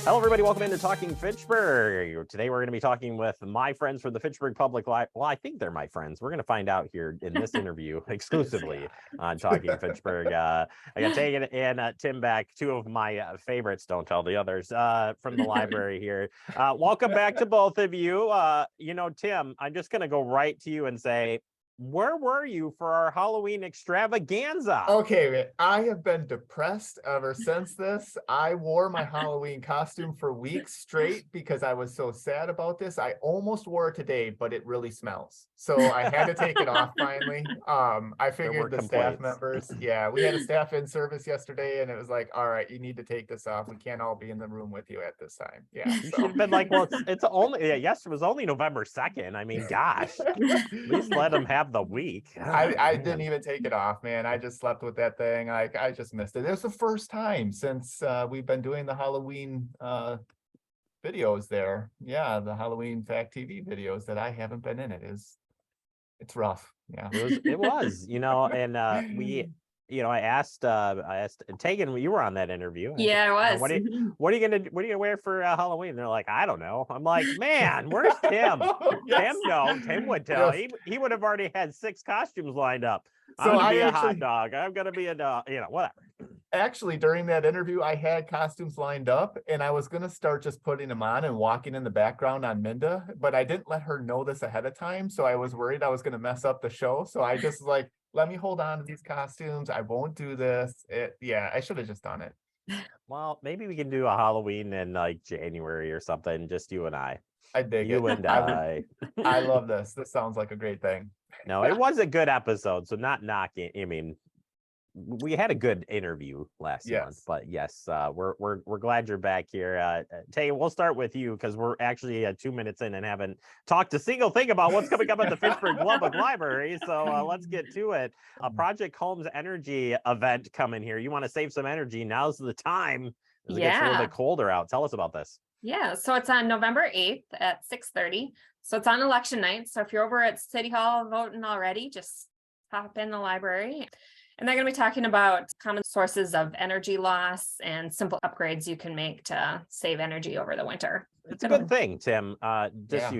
Hello, everybody. Welcome into Talking Fitchburg. Today, we're going to be talking with my friends from the Fitchburg Public Library. Well, I think they're my friends. We're going to find out here in this interview exclusively on Talking Fitchburg. I got Tegan and Tim back, two of my favorites. Don't tell the others from the library here. Welcome back to both of you. Tim, I'm just going to go right to you and say, where were you for our Halloween extravaganza? Okay, I have been depressed ever since this. I wore my Halloween costume for weeks straight because I was so sad about this. I almost wore it today, but it really smells. So I had to take it off finally. I figured the staff members, we had a staff in service yesterday and it was like, all right, you need to take this off. We can't all be in the room with you at this time. Yeah. You should have been like, well, it's only, yes, it was only November 2nd. I mean, gosh, at least let them have the week. I didn't even take it off, man. I just slept with that thing. I just missed it. It was the first time since we've been doing the Halloween videos there. Yeah, the Halloween Fact TV videos that I haven't been in. It's rough. Yeah, it was, and I asked Tegan, you were on that interview. Yeah, I was. What are you gonna wear for Halloween? They're like, I don't know. I'm like, man, where's Tim? Yes. Tim would tell. Yes. He would have already had 6 costumes lined up. I'm gonna be a hot dog. I'm gonna be a dog. Whatever. Actually, during that interview, I had costumes lined up, and I was gonna start just putting them on and walking in the background on Minda, but I didn't let her know this ahead of time, so I was worried I was gonna mess up the show. So I just like, let me hold on to these costumes. I won't do this. I should have just done it. Well, maybe we can do a Halloween in like January or something, just you and I. I dig you it. And I. I love this. This sounds like a great thing. No, it was a good episode, so not knocking. I mean, we had a good interview last month, but yes, we're glad you're back here. Tay, we'll start with you because we're actually 2 minutes in and haven't talked a single thing about what's coming up at the Fitchburg Public Library. So let's get to it. A Project Holmes Energy event coming here. You want to save some energy? Now's the time. As it gets a little bit colder out. Tell us about this. Yeah, so it's on November 8th at 6:30. So it's on election night. So if you're over at City Hall voting already, just pop in the library. And they're going to be talking about common sources of energy loss and simple upgrades you can make to save energy over the winter. It's a good thing, Tim. You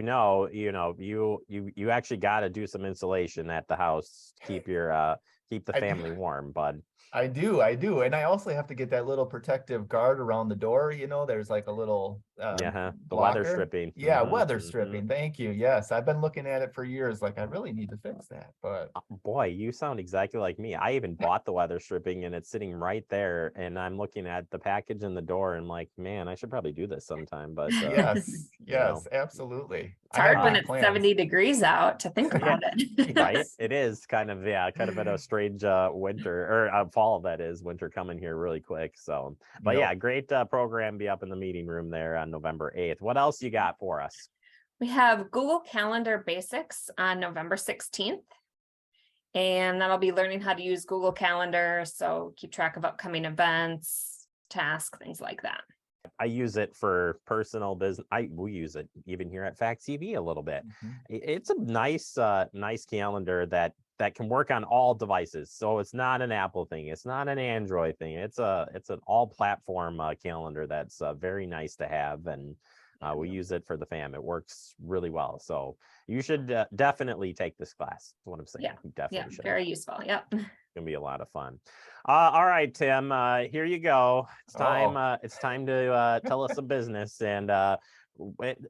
actually got to do some insulation at the house to keep the family warm, bud. I do. And I also have to get that little protective guard around the door. There's like a little the weather stripping. Yeah, weather stripping. Thank you. Yes, I've been looking at it for years. Like, I really need to fix that. But boy, you sound exactly like me. I even bought the weather stripping and it's sitting right there. And I'm looking at the package in the door and like, man, I should probably do this sometime. But yes, absolutely. It's hard when it's 70 degrees out to think about it. Right? It is kind of in a strange winter or fall that is winter coming here really quick. So, but great program. Be up in the meeting room there on November 8th. What else you got for us? We have Google Calendar Basics on November 16th. And that'll be learning how to use Google Calendar. So keep track of upcoming events, tasks, things like that. I use it for personal business. We use it even here at Fact TV a little bit. Mm-hmm. It's a nice calendar that can work on all devices. So it's not an Apple thing. It's not an Android thing. It's an all platform calendar that's very nice to have. And we use it for the fam. It works really well. So you should definitely take this class. That's what I'm saying. Yeah, you definitely should. Very useful. Yep. It's gonna be a lot of fun. All right, Tim. Here you go. It's time. It's time to tell us some business, and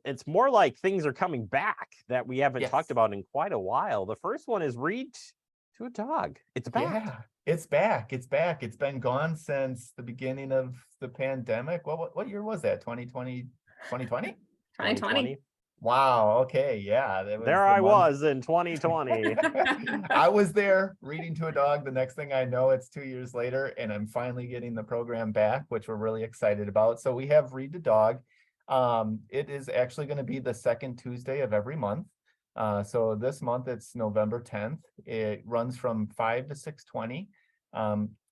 it's more like things are coming back that we haven't talked about in quite a while. The first one is Read to a Dog. It's back. Yeah, it's back. It's back. It's been gone since the beginning of the pandemic. What year was that? 2020? 2020. Wow. Okay. Yeah. I was in 2020. I was there reading to a dog. The next thing I know, it's 2 years later, and I'm finally getting the program back, which we're really excited about. So we have Read to Dog. It is actually going to be the second Tuesday of every month. So this month it's November 10th. It runs from 5 to 6:20.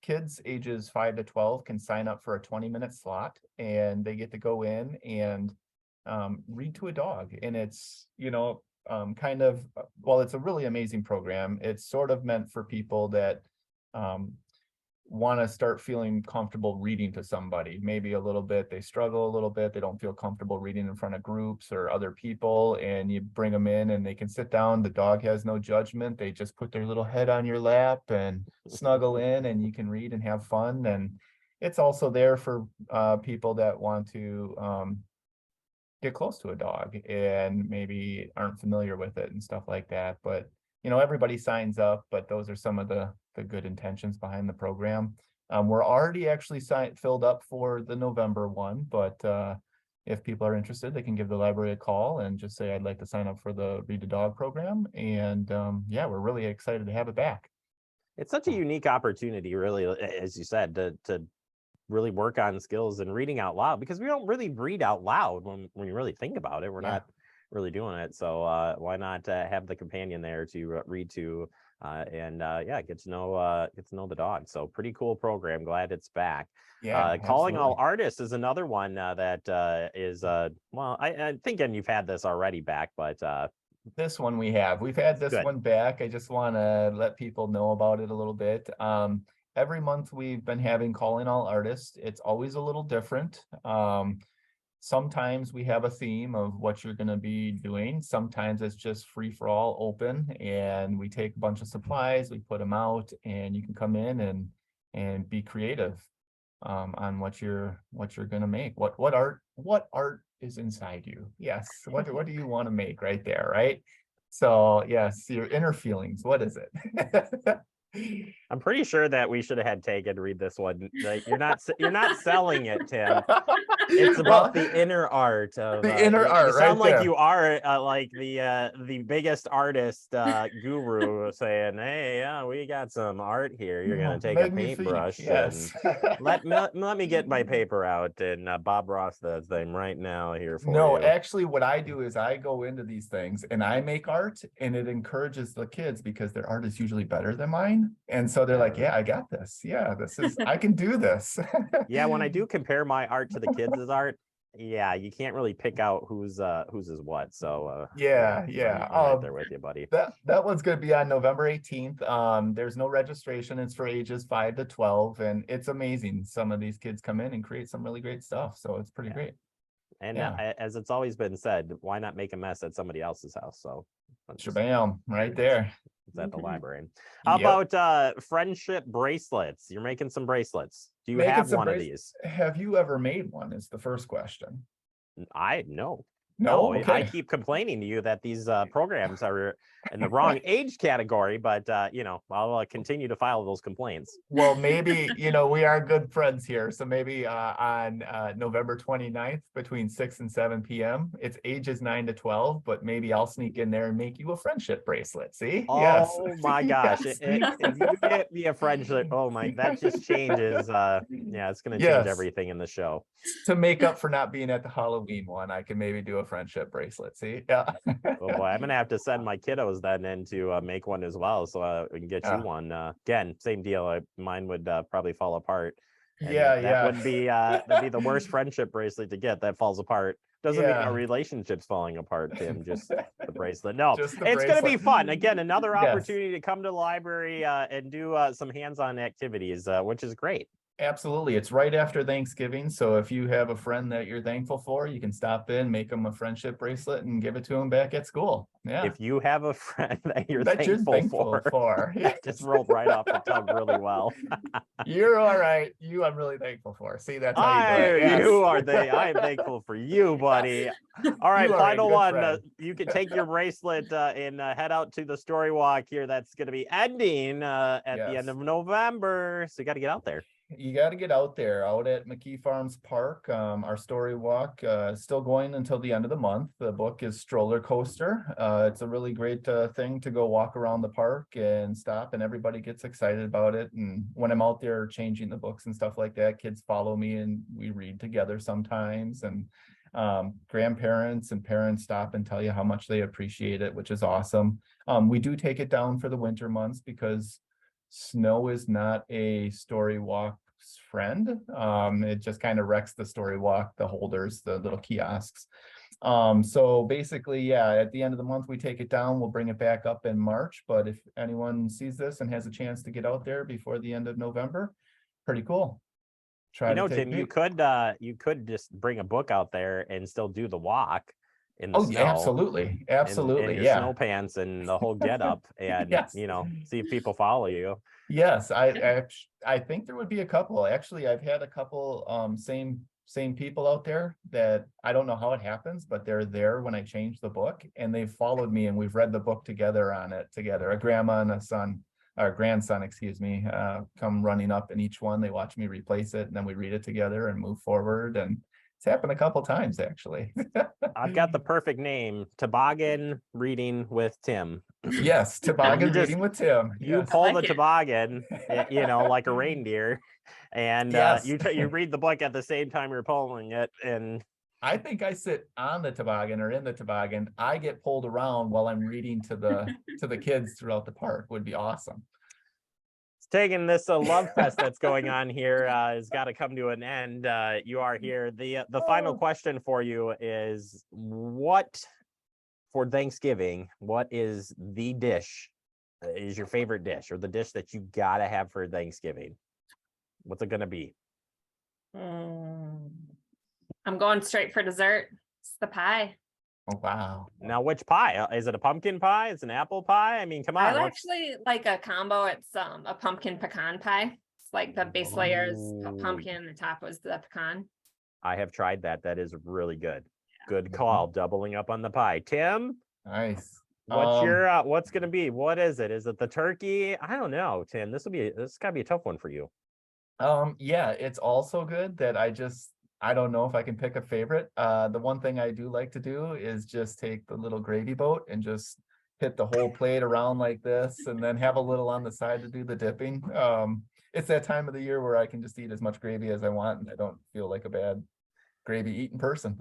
Kids ages 5 to 12 can sign up for a 20-minute slot, and they get to go in and read to a dog. And it's it's a really amazing program. It's sort of meant for people that want to start feeling comfortable reading to somebody. Maybe a little bit, they struggle a little bit, they don't feel comfortable reading in front of groups or other people, and you bring them in and they can sit down. The dog has no judgment. They just put their little head on your lap and snuggle in, and you can read and have fun. And it's also there for people that want to get close to a dog and maybe aren't familiar with it and stuff like that. But everybody signs up, but those are some of the good intentions behind the program. We're already actually filled up for the November one, but if people are interested, they can give the library a call and just say, I'd like to sign up for the Read to Dog program. And yeah, we're really excited to have it back. It's such a unique opportunity, really, as you said, to really work on skills and reading out loud, because we don't really read out loud when you really think about it. We're not really doing it. So why not have the companion there to read to and get to know the dog. So pretty cool program. Glad it's back. Yeah, Calling All absolutely. Artists is another one that is well, I think, and you've had this already back, but This one we've had this good. one back. I just want to let people know about it a little bit. Every month we've been having Calling All Artists. It's always a little different. Sometimes we have a theme of what you're going to be doing. Sometimes it's just free for all, open, and we take a bunch of supplies, we put them out, and you can come in and be creative on what you're going to make. What art is inside you? Yes. What do you want to make right there, right? So yes, your inner feelings. What is it? I'm pretty sure that we should have had Tegan read this one. Like, you're not selling it, Tim. It's about the inner art of the inner art. You sound right like there. you are like the biggest artist guru saying, "Hey, yeah, we got some art here. You're gonna take a paintbrush yes. and let me get my paper out." And Bob Ross does them right now here for No, you. actually, what I do is I go into these things and I make art, and it encourages the kids because their art is usually better than mine. And so they're like, yeah, I got this. Yeah, I can do this. Yeah, when I do compare my art to the kids' art, yeah, you can't really pick out whose is what. So yeah. I'm right there with you, buddy. That one's going to be on November 18th. There's no registration. It's for ages 5 to 12, and it's amazing. Some of these kids come in and create some really great stuff. So it's pretty great. And as it's always been said, why not make a mess at somebody else's house? So Shabam, right there. It's at the library. How about friendship bracelets? You're making some bracelets. Do you have one of these? Have you ever made one? Is the first question. No, okay. I keep complaining to you that these programs are in the wrong age category, but I'll continue to file those complaints. Well, maybe, we are good friends here. So maybe on November 29th between 6 and 7 p.m. It's ages 9 to 12, but maybe I'll sneak in there and make you a friendship bracelet. See? Oh yes. my gosh. Yes. If you get me a friendship, oh my, that just changes. It's going to change everything in the show. To make up for not being at the Halloween one, I can maybe do a friendship bracelet. See? Yeah. Oh boy, I'm gonna have to send my kiddos then in to make one as well, so we can get you one. Again, same deal. Mine would probably fall apart. And that would be that'd be the worst friendship bracelet to get. That falls apart. Doesn't mean our relationship's falling apart, Tim. Just the bracelet. No, it's going to be fun. Again, another opportunity to come to the library and do some hands-on activities, which is great. Absolutely. It's right after Thanksgiving. So if you have a friend that you're thankful for, you can stop in, make them a friendship bracelet and give it to them back at school. Yeah. If you have a friend that you're thankful for. That just rolled right off the tongue really well. You're all right. I'm really thankful for. See, that's how you do it. Yes. I'm thankful for you, buddy. All right, final one. You can take your bracelet and head out to the story walk here. That's going to be ending at the end of November. So you got to get out there. You got to get out there, out at McKee Farms Park. Our story walk is still going until the end of the month. The book is Stroller Coaster. It's a really great thing to go walk around the park and stop, and everybody gets excited about it. And when I'm out there changing the books and stuff like that, kids follow me and we read together sometimes. And grandparents and parents stop and tell you how much they appreciate it, which is awesome. We do take it down for the winter months because snow is not a story walk's friend. It just kind of wrecks the story walk, the holders, the little kiosks. So basically, at the end of the month, we take it down. We'll bring it back up in March. But if anyone sees this and has a chance to get out there before the end of November, pretty cool. Try You to know, take Tim, you could just bring a book out there and still do the walk in the Oh, snow. absolutely. in Absolutely. your Yeah. snow pants and the whole get up and Yes. see if people follow you. Yes, I think there would be a couple. Actually, I've had a couple same people out there that I don't know how it happens, but they're there when I change the book and they've followed me and we've read the book together on it together. A grandma and a son, or grandson, excuse me, come running up in each one. They watch me replace it and then we read it together and move forward. And it's happened a couple times actually. I've got the perfect name, Toboggan Reading with Tim. Yes, toboggan just- reading with Tim. You Yes. pull like the it. toboggan, like a reindeer, and Yes. you read the book at the same time you're pulling it. And I think I sit on the toboggan or in the toboggan. I get pulled around while I'm reading to the kids throughout the park. Would be awesome. it's taking this love fest that's going on here has got to come to an end. You are here. The final question for you is, what for Thanksgiving, what is the dish is your favorite dish or the dish that you gotta have for Thanksgiving? What's it gonna be? I'm going straight for dessert. It's the pie. Oh, wow. Now, which pie? Is it a pumpkin pie? Is it an apple pie? I mean, come on. I actually like a combo. It's a pumpkin pecan pie. It's like the base layer is Ooh. pumpkin, the top was the pecan. I have tried that. That is really good. Good Mhm. call. Doubling up on the pie. Tim, Nice. what's your what's gonna be? What is it? Is it the turkey? I don't know, Tim. This gotta be a tough one for you. Yeah, it's also good that I don't know if I can pick a favorite. The one thing I do like to do is just take the little gravy boat and just hit the whole plate around like this and then have a little on the side to do the dipping. It's that time of the year where I can just eat as much gravy as I want and I don't feel like a bad gravy eating person.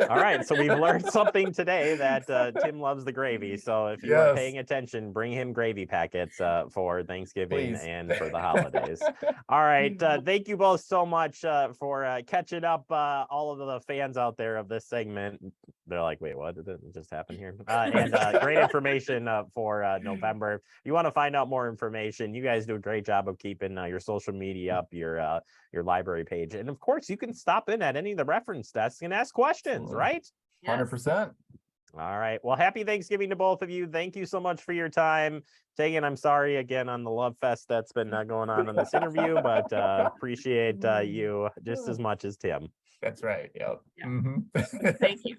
All right, so we've learned something today that Tim loves the gravy. So if you are Yes. paying attention, bring him gravy packets for Thanksgiving Please. and for the holidays. All right, thank you both so much for catching up. All of the fans out there of this segment, they're like, wait, what did it just happen here? And great information for November. If you want to find out more information, you guys do a great job of keeping your social media up, your library page. And of course, you can stop in at any of the reference desks and ask questions, Absolutely. right? 100%. All right. Well, happy Thanksgiving to both of you. Thank you so much for your time. Tegan, I'm sorry again on the love fest that's been going on in this interview, but appreciate you just as much as Tim. That's right. Yep. Yeah. Mhm. Thank you.